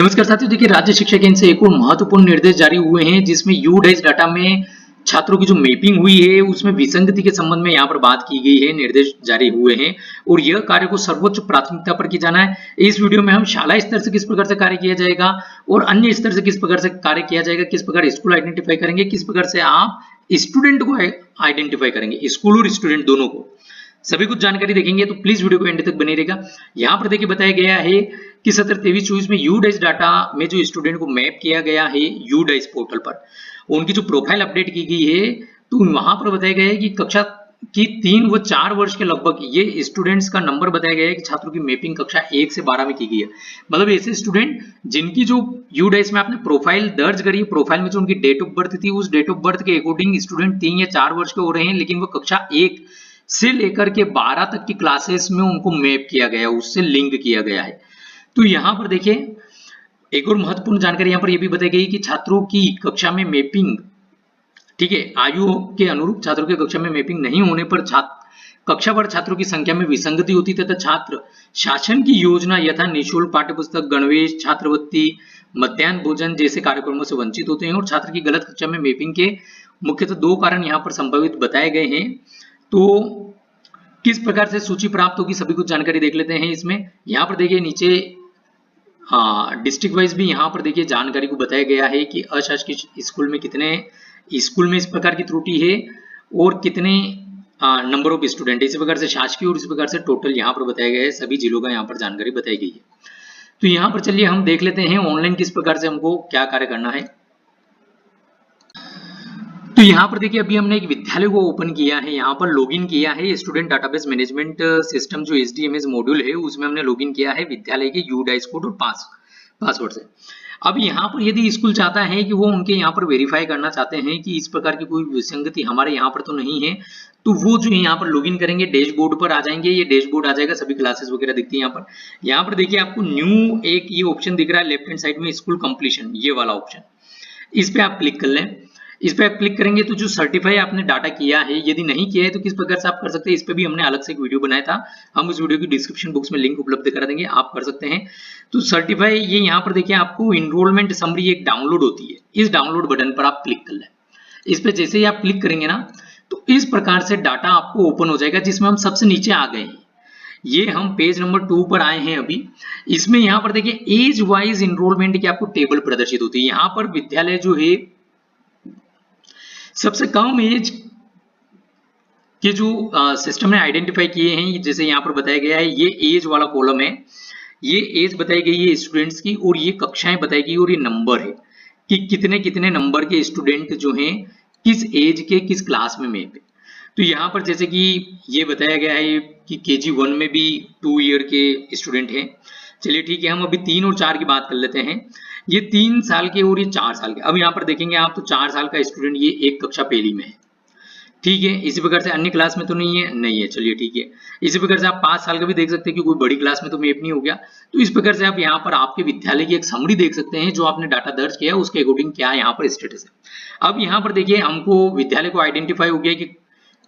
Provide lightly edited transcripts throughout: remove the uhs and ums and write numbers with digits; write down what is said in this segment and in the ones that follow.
नमस्कार साथियों, देखिए राज्य शिक्षा केंद्र से एक और महत्वपूर्ण निर्देश जारी हुए हैं जिसमें यूडाइस डाटा में छात्रों की जो मैपिंग हुई है उसमें विसंगति के संबंध में यहाँ पर बात की गई है। निर्देश जारी हुए हैं और यह कार्य को सर्वोच्च प्राथमिकता पर किया जाना है। इस वीडियो में हम शाला स्तर से किस प्रकार से कार्य किया जाएगा और अन्य स्तर से किस प्रकार से कार्य किया जाएगा, किस प्रकार स्कूल आइडेंटिफाई करेंगे, किस प्रकार से आप स्टूडेंट को आइडेंटिफाई करेंगे, स्कूल और स्टूडेंट दोनों को, सभी कुछ जानकारी देखेंगे। तो प्लीज वीडियो को एंड तक बने रहेगा। यहाँ पर देखिए बताया गया है कि 17-23-24 में यूडाइस डाटा में जो स्टूडेंट को मैप किया गया है यूडाइस पोर्टल पर, उनकी जो प्रोफाइल अपडेट की गई है, तो वहां पर बताया गया है कि कक्षा की 3 व 4 वर्ष के लगभग ये स्टूडेंट्स का नंबर बताया गया है कि छात्रों की मैपिंग कक्षा 1 से 12 में की गई है। मतलब ऐसे स्टूडेंट जिनकी जो यूडाइस में आपने प्रोफाइल दर्ज करी, प्रोफाइल में जो उनकी डेट ऑफ बर्थ थी, उस डेट ऑफ बर्थ के अकॉर्डिंग स्टूडेंट 3 या 4 वर्ष के हो रहे हैं, लेकिन वो कक्षा 1 से लेकर के 12 तक की क्लासेस में उनको मैप किया गया, उससे लिंक किया गया है। तो यहाँ पर देखिए एक और महत्वपूर्ण जानकारी यहाँ पर यह भी बताई गई कि छात्रों की कक्षा में मैपिंग, ठीक है, आयु के अनुरूप छात्रों की कक्षा में मैपिंग नहीं होने पर कक्षा भर छात्रों की संख्या में विसंगति होती तथा छात्र शासन की योजना यथा निःशुल्क पाठ्यपुस्तक, गणवेश, छात्रवृत्ति, मध्याह्न भोजन जैसे कार्यक्रमों से वंचित होते हैं। और छात्र की गलत कक्षा में मैपिंग के मुख्यतः 2 कारण यहाँ पर संभावित बताए गए हैं। तो किस प्रकार से सूची प्राप्त होगी, सभी कुछ जानकारी देख लेते हैं इसमें। यहाँ पर देखिए नीचे डिस्ट्रिक्ट वाइज भी यहाँ पर देखिए जानकारी को बताया गया है कि अशासकीय स्कूल में कितने स्कूल में इस प्रकार की त्रुटि है और कितने नंबर ऑफ स्टूडेंट, इसी प्रकार से शासकीय और इस प्रकार से टोटल यहाँ पर बताया गया है। सभी जिलों का यहाँ पर जानकारी बताई गई है। तो यहाँ पर चलिए हम देख लेते हैं ऑनलाइन किस प्रकार से हमको क्या कार्य करना है। तो यहाँ पर देखिए अभी हमने एक विद्यालय को ओपन किया है, यहाँ पर लॉगिन किया है स्टूडेंट डाटाबेस मैनेजमेंट सिस्टम जो एसडीएमएस मॉड्यूल है उसमें हमने लॉगिन किया है विद्यालय के यूडाइस कोड और पासवर्ड से। अब यहाँ पर यदि स्कूल चाहता है कि वो उनके यहाँ पर वेरीफाई करना चाहते हैं कि इस प्रकार की कोई विसंगति हमारे यहाँ पर तो नहीं है, तो वो जो यहाँ पर लॉगिन करेंगे डैशबोर्ड पर आ जाएंगे। ये डैशबोर्ड आ जाएगा, सभी क्लासेस वगैरह दिखती है यहाँ पर। यहाँ पर देखिए आपको न्यू एक ये ऑप्शन दिख रहा है लेफ्ट हैंड साइड में, स्कूल कंप्लीशन, ये वाला ऑप्शन, इस पे आप क्लिक कर लें। इस पे आप क्लिक करेंगे तो जो सर्टिफाई आपने डाटा किया है, यदि नहीं किया है तो किस प्रकार से आप कर सकते हैं, इस पे भी हमने अलग से एक वीडियो बनाया था, हम उस वीडियो की डिस्क्रिप्शन बॉक्स में लिंक उपलब्ध करा देंगे, आप कर सकते हैं। तो सर्टिफाई ये यहाँ पर देखिए आपको इनरोलमेंट समरी एक डाउनलोड होती है, इस डाउनलोड बटन पर आप क्लिक कर लें। इस पे जैसे ही आप क्लिक करेंगे ना तो इस प्रकार से डाटा आपको ओपन हो जाएगा, जिसमें हम सबसे नीचे आ गए हैं। ये हम पेज नंबर 2 पर आए हैं अभी। इसमें यहाँ पर देखिए एज वाइज इनरोलमेंट की आपको टेबल प्रदर्शित होती है। यहाँ पर विद्यालय जो है सबसे कम एज के जो सिस्टम ने आइडेंटिफाई किए हैं, जैसे यहाँ पर बताया गया है, ये एज वाला कॉलम है, ये एज बताई गई है स्टूडेंट्स की और ये कक्षाएं बताई गई और ये नंबर है कि कितने कितने नंबर के स्टूडेंट जो हैं किस एज के किस क्लास में मैप है। तो यहाँ पर जैसे कि ये बताया गया है कि KG1 में भी 2 ईयर के स्टूडेंट हैं। चलिए ठीक है, हम अभी 3 और 4 की बात कर लेते हैं। ये 3 साल के और ये 4 साल के। अब यहाँ पर देखेंगे आप तो 4 साल का स्टूडेंट ये एक कक्षा पहली में है, ठीक है। इसी प्रकार से अन्य क्लास में तो नहीं है, चलिए ठीक है। इसी प्रकार से आप 5 साल का भी देख सकते हैं कि कोई बड़ी क्लास में तो मैप नहीं हो गया। तो इस प्रकार से आप यहाँ पर आपके विद्यालय की एक समरी देख सकते हैं, जो आपने डाटा दर्ज किया उसके अकॉर्डिंग क्या यहाँ पर स्टेटस है। अब यहाँ पर देखिए हमको विद्यालय को आइडेंटिफाई हो गया कि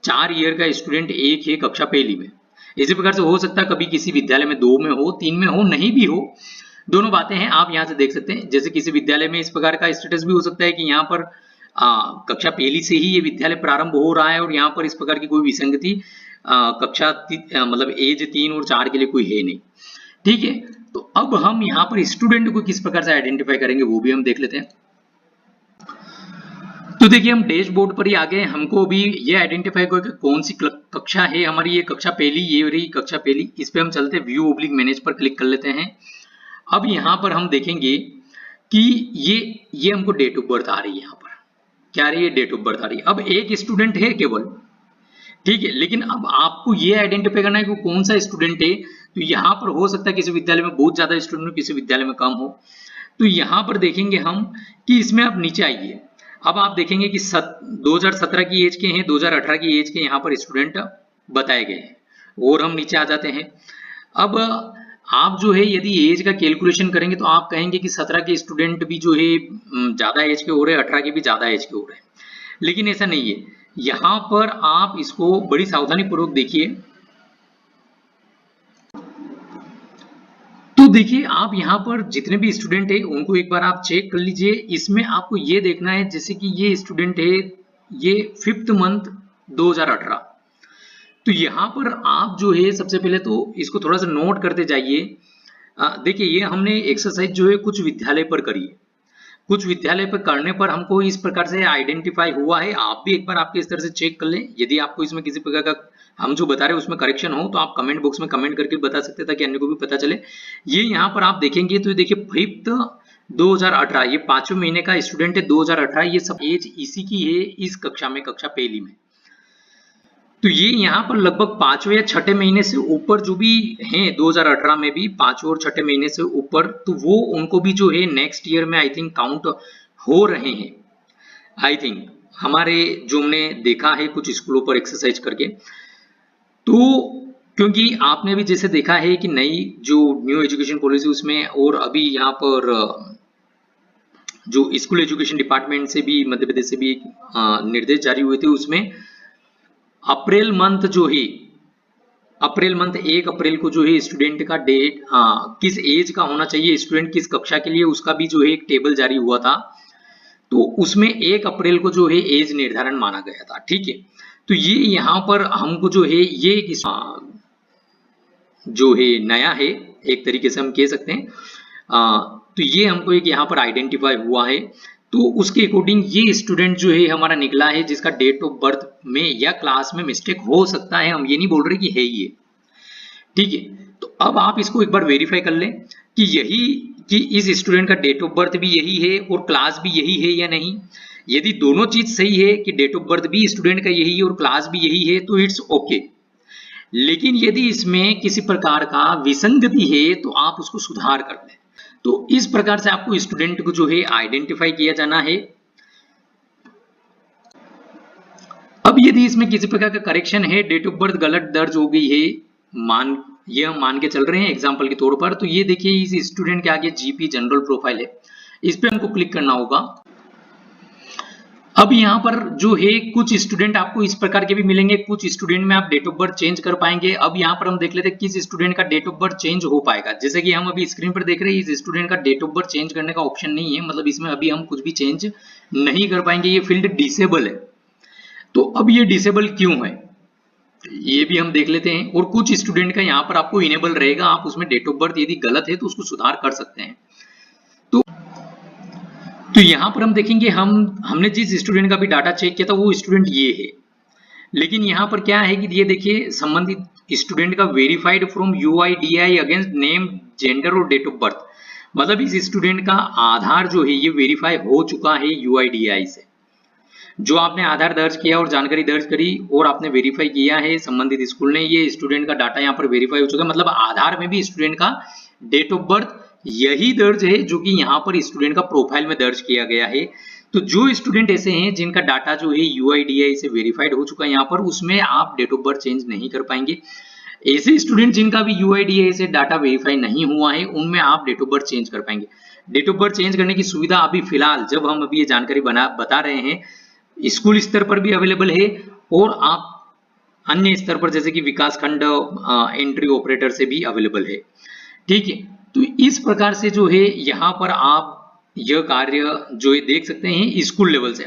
4 ईयर का स्टूडेंट एक है कक्षा पहली में। इसी प्रकार से हो सकता है कभी किसी विद्यालय में 2 में हो, 3 में हो, नहीं भी हो, दोनों बातें हैं, आप यहाँ से देख सकते हैं। जैसे किसी विद्यालय में इस प्रकार का स्टेटस भी हो सकता है कि यहाँ पर कक्षा पहली से ही ये विद्यालय प्रारंभ हो रहा है और यहाँ पर इस प्रकार की कोई विसंगति कक्षा मतलब एज 3 और 4 के लिए कोई है नहीं, ठीक है। तो अब हम यहाँ पर स्टूडेंट को किस प्रकार से आइडेंटिफाई करेंगे वो भी हम देख लेते हैं। तो देखिए हम डैशबोर्ड पर ही आ गए। हमको अभी ये आइडेंटिफाई करो कि कौन सी कक्षा है हमारी, ये कक्षा पहली, ये रही कक्षा पहली। इस पे हम चलते व्यू ओब्लिक मैनेज पर क्लिक कर लेते हैं। अब यहाँ पर हम देखेंगे कि ये हमको डेट ऑफ बर्थ आ रही है, यहाँ पर क्या आ रही है, डेट ऑफ बर्थ आ रही है। अब एक स्टूडेंट है केवल, ठीक है, लेकिन अब आपको ये आइडेंटिफाई करना है कि कौन सा स्टूडेंट है। तो यहाँ पर हो सकता है किसी विद्यालय में बहुत ज्यादा स्टूडेंट हो, किसी विद्यालय में कम हो। तो यहाँ पर देखेंगे हम कि इसमें आप नीचे आइए। अब आप देखेंगे कि 2017 की एज के हैं, 2018 की एज के यहाँ पर स्टूडेंट बताए गए हैं और हम नीचे आ जाते हैं। अब आप जो है यदि एज का कैलकुलेशन करेंगे तो आप कहेंगे कि 17 के स्टूडेंट भी जो है ज्यादा एज के हो रहे हैं, 18 के भी ज्यादा एज के हो रहे हैं, लेकिन ऐसा नहीं है। यहाँ पर आप इसको बड़ी सावधानी पूर्वक देखिए। तो देखिए आप यहाँ पर जितने भी स्टूडेंट है उनको एक बार आप चेक कर लीजिए। इसमें आपको ये देखना है जैसे कि ये स्टूडेंट है, ये 5th मंथ 2018। तो यहाँ पर आप जो है सबसे पहले तो इसको थोड़ा सा नोट करते जाइए। देखिए ये हमने एक्सरसाइज जो है कुछ विद्यालय पर करी है। कुछ विद्यालय पर करने पर हमको इस प्रकार से आइडेंटिफाई हुआ है। आप भी एक बार आपके इस तरह से चेक कर लें। यदि आपको इसमें किसी प्रकार का हम जो बता रहे हैं उसमें करेक्शन हो तो आप कमेंट बॉक्स में कमेंट करके बता सकते हैं ताकि अन्य को भी पता चले। ये यहाँ पर आप देखेंगे तो देखिए 5th 2018, ये 5वें महीने का स्टूडेंट है 2018। ये सब एज इसी की है इस कक्षा में, कक्षा पहली में। तो ये यहाँ पर लगभग 5वें या 6ठे महीने से ऊपर जो भी हैं 2018 में भी 5वें और 6ठे महीने से ऊपर, तो वो उनको भी जो है नेक्स्ट ईयर में आई थिंक काउंट हो रहे हैं। आई थिंक हमारे जो हमने देखा है कुछ स्कूलों पर एक्सरसाइज करके। तो क्योंकि आपने भी जैसे देखा है कि नई जो न्यू एजुकेशन पॉलिसी उसमें, और अभी यहाँ पर जो स्कूल एजुकेशन डिपार्टमेंट से भी मध्य प्रदेश से भी निर्देश जारी हुए थे, उसमें अप्रैल मंथ जो है, अप्रैल मंथ 1 अप्रैल को जो है स्टूडेंट का डेट किस एज का होना चाहिए, स्टूडेंट किस कक्षा के लिए, उसका भी जो है एक टेबल जारी हुआ था। तो उसमें 1 अप्रैल को जो है एज निर्धारण माना गया था। ठीक है, तो ये यहाँ पर हमको जो है ये जो है नया है, एक तरीके से हम कह सकते हैं। तो ये हमको एक यहाँ पर आइडेंटिफाई हुआ है। तो उसके अकॉर्डिंग ये स्टूडेंट जो है हमारा निकला है जिसका डेट ऑफ बर्थ में या क्लास में मिस्टेक हो सकता है, हम ये नहीं बोल रहे कि है ये। ठीक है, तो अब आप इसको एक बार वेरीफाई कर लें कि यही कि इस स्टूडेंट का डेट ऑफ बर्थ भी यही है और क्लास भी यही है या नहीं। यदि दोनों चीज सही है कि डेट ऑफ बर्थ भी स्टूडेंट का यही है और क्लास भी यही है तो इट्स ओके। लेकिन यदि इसमें किसी प्रकार का विसंगति है तो आप उसको सुधार कर लें। तो इस प्रकार से आपको स्टूडेंट को जो है आइडेंटिफाई किया जाना है। अब यदि इसमें किसी प्रकार का करेक्शन है, डेट ऑफ बर्थ गलत दर्ज हो गई है, ये हम मान के चल रहे हैं एग्जांपल के तौर पर, तो ये देखिए इस स्टूडेंट के आगे जीपी जनरल प्रोफाइल है, इस पे हमको क्लिक करना होगा। अब यहाँ पर जो है कुछ स्टूडेंट आपको इस प्रकार के भी मिलेंगे, कुछ स्टूडेंट में आप डेट ऑफ बर्थ चेंज कर पाएंगे। अब यहाँ पर हम देख लेते हैं किस स्टूडेंट का डेट ऑफ बर्थ चेंज हो पाएगा। जैसे कि हम अभी स्क्रीन पर देख रहे हैं इस स्टूडेंट का डेट ऑफ बर्थ चेंज करने का ऑप्शन नहीं है, मतलब इसमें अभी हम कुछ भी चेंज नहीं कर पाएंगे, ये फील्ड डिसेबल है। तो अब ये डिसेबल क्यों है ये भी हम देख लेते हैं। और कुछ स्टूडेंट का यहाँ पर आपको इनेबल रहेगा, आप उसमें डेट ऑफ बर्थ यदि गलत है तो उसको सुधार कर सकते हैं। तो यहाँ पर हम देखेंगे हमने जिस स्टूडेंट का भी डाटा चेक किया था वो स्टूडेंट ये है। लेकिन यहाँ पर क्या है कि ये देखिए संबंधित स्टूडेंट का verified from UIDAI against name, gender और डेट ऑफ बर्थ, मतलब इस स्टूडेंट का आधार जो है ये वेरीफाई हो चुका है यूआईडीआई से। जो आपने आधार दर्ज किया और जानकारी दर्ज करी और आपने वेरीफाई किया है संबंधित स्कूल ने, ये स्टूडेंट का डाटा यहाँ पर वेरीफाई हो चुका है। मतलब आधार में भी स्टूडेंट का डेट ऑफ बर्थ यही दर्ज है जो कि यहाँ पर स्टूडेंट का प्रोफाइल में दर्ज किया गया है। तो जो स्टूडेंट ऐसे हैं जिनका डाटा जो है यूआईडीआई से वेरीफाइड हो चुका है यहाँ पर, उसमें आप डेट ऑफ बर्थ चेंज नहीं कर पाएंगे। ऐसे स्टूडेंट जिनका भी यूआईडीआई से डाटा वेरीफाई नहीं हुआ है उनमें आप डेट ऑफ बर्थ चेंज कर पाएंगे। डेट ऑफ बर्थ चेंज करने की सुविधा अभी फिलहाल जब हम अभी ये जानकारी बता रहे हैं स्कूल स्तर पर भी अवेलेबल है और आप अन्य स्तर पर जैसे कि विकास खंड एंट्री ऑपरेटर से भी अवेलेबल है। ठीक है, तो इस प्रकार से जो है यहाँ पर आप यह कार्य जो है देख सकते हैं स्कूल लेवल से।